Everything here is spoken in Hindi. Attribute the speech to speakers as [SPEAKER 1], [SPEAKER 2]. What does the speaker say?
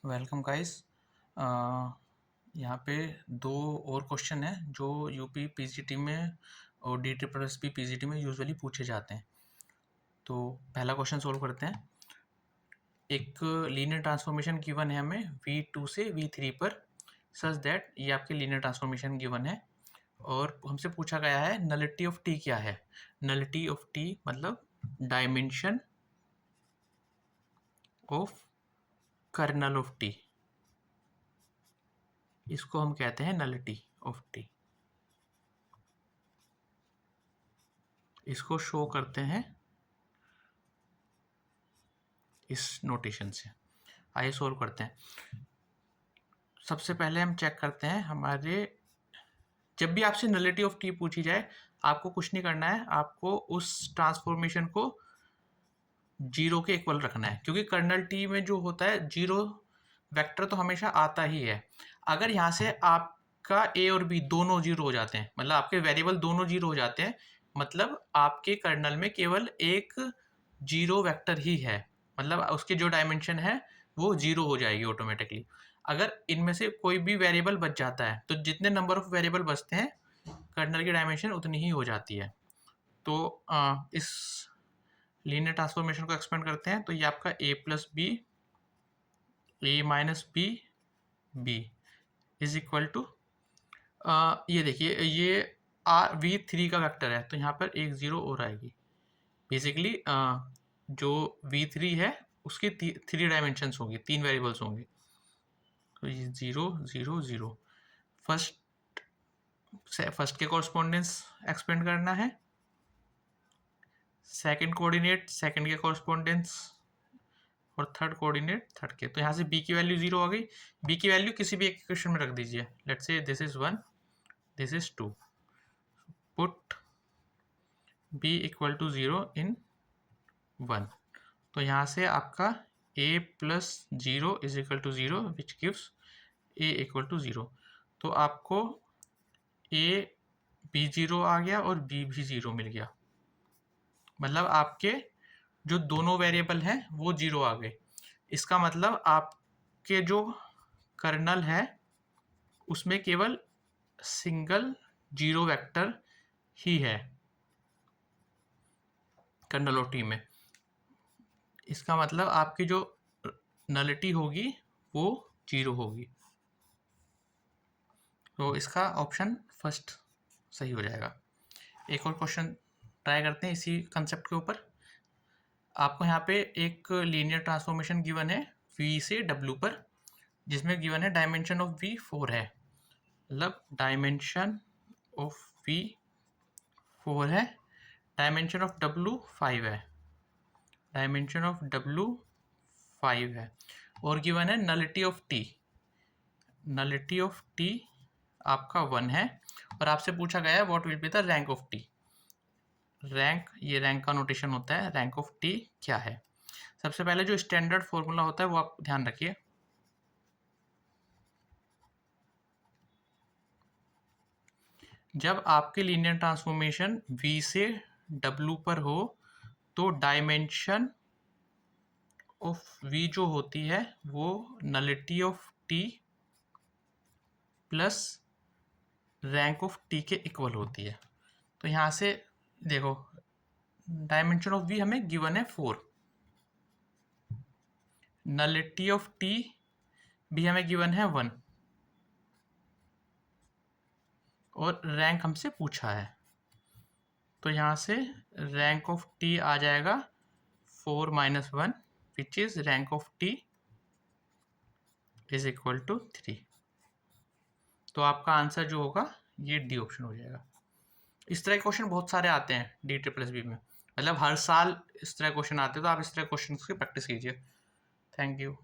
[SPEAKER 1] Welcome guys. यहाँ पे दो और क्वेश्चन हैं जो यूपी पीजीटी में और D triple S P PGT में यूजुअली पूछे जाते हैं। तो पहला क्वेश्चन सोल्व करते हैं। एक लीनियर ट्रांसफॉर्मेशन गिवन है हमें V2 से V3 पर, सच दैट ये आपके लीनियर ट्रांसफॉर्मेशन गिवन है और हमसे पूछा गया है नलिटी ऑफ टी क्या है। नलिटी ऑफ टी मतलब dimension of kernel of T, इसको हम कहते हैं नलिटी ऑफ टी। इसको शो करते हैं इस नोटेशन से। आइए सोल्व करते हैं। सबसे पहले हम चेक करते हैं हमारे, जब भी आपसे नलिटी ऑफ टी पूछी जाए आपको कुछ नहीं करना है, आपको उस ट्रांसफॉर्मेशन को जीरो के इक्वल रखना है, क्योंकि कर्नल टी में जो होता है जीरो वेक्टर तो हमेशा आता ही है। अगर यहाँ से आपका ए और बी दोनों जीरो हो जाते हैं, मतलब आपके वेरिएबल दोनों जीरो हो जाते हैं, मतलब आपके कर्नल में केवल एक जीरो वेक्टर ही है, मतलब उसकी जो डायमेंशन है वो जीरो हो जाएगी ऑटोमेटिकली। अगर इनमें से कोई भी वेरिएबल बच जाता है तो जितने नंबर ऑफ वेरिएबल बचते हैं कर्नल की डायमेंशन उतनी ही हो जाती है। तो इस लीनियर ट्रांसफॉर्मेशन को एक्सपेंड करते हैं तो ये आपका a plus B A minus B B is equal to, ये देखिए ये V3 का वेक्टर है तो यहाँ पर एक ज़ीरो और आएगी। बेसिकली जो V3 है उसकी थ्री डायमेंशंस होंगी, तीन वेरिएबल्स होंगे। तो ये ज़ीरो ज़ीरो ज़ीरो, फर्स्ट के कॉरस्पॉन्डेंस एक्सपेंड करना है, सेकंड कोऑर्डिनेट सेकंड के कॉरस्पॉन्डेंस और थर्ड कोऑर्डिनेट थर्ड के। तो यहाँ से b की वैल्यू जीरो आ गई। b की वैल्यू किसी भी एक इक्वेशन में रख दीजिए। Let's say this is 1, this is 2, put b equal to 0 in 1। तो यहाँ से आपका a plus 0 is equal to 0 which gives a equal to 0। तो आपको a भी 0 आ गया और b भी 0 मिल गया, मतलब आपके जो दोनों वेरिएबल हैं वो 0 आ गए। इसका मतलब आपके जो कर्नल है उसमें केवल सिंगल जीरो वेक्टर ही है कर्नल ऑफ टी में। इसका मतलब आपकी जो नलिटी होगी वो जीरो होगी। तो इसका ऑप्शन फर्स्ट सही हो जाएगा। एक और क्वेश्चन ट्राई करते हैं इसी कंसेप्ट के ऊपर। आपको यहाँ पे एक लीनियर ट्रांसफॉर्मेशन गिवन है V से W पर, जिसमें गिवन है डायमेंशन ऑफ V 4 है, मतलब डायमेंशन ऑफ V 4 है, डायमेंशन ऑफ W 5 है, डायमेंशन ऑफ W 5 है, और गिवन है nullity of T। Nullity of T आपका 1 है और आपसे पूछा गया है what will be the rank of T। Rank, ये रैंक का नोटेशन होता है, रैंक ऑफ T क्या है। सबसे पहले जो स्टैंडर्ड फॉर्मूला होता है वो आप ध्यान रखिए। जब आपके लीनियर ट्रांसफॉर्मेशन V से W पर हो तो डायमेंशन ऑफ V जो होती है वो nullity of T plus rank of T के इक्वल होती है। तो यहाँ से देखो डायमेंशन ऑफ V हमें गिवन है 4, नलिटी ऑफ T भी हमें गिवन है 1 और रैंक हमसे पूछा है। तो यहाँ से रैंक ऑफ T आ जाएगा 4 minus 1 which is rank of T is equal to 3। तो आपका आंसर जो होगा ये डी ऑप्शन हो जाएगा। इस तरह के क्वेश्चन बहुत सारे आते हैं डी ट्रिपल एस बी में, मतलब हर साल इस तरह क्वेश्चन आते हैं, तो आप इस तरह क्वेश्चन की प्रैक्टिस कीजिए। Thank you.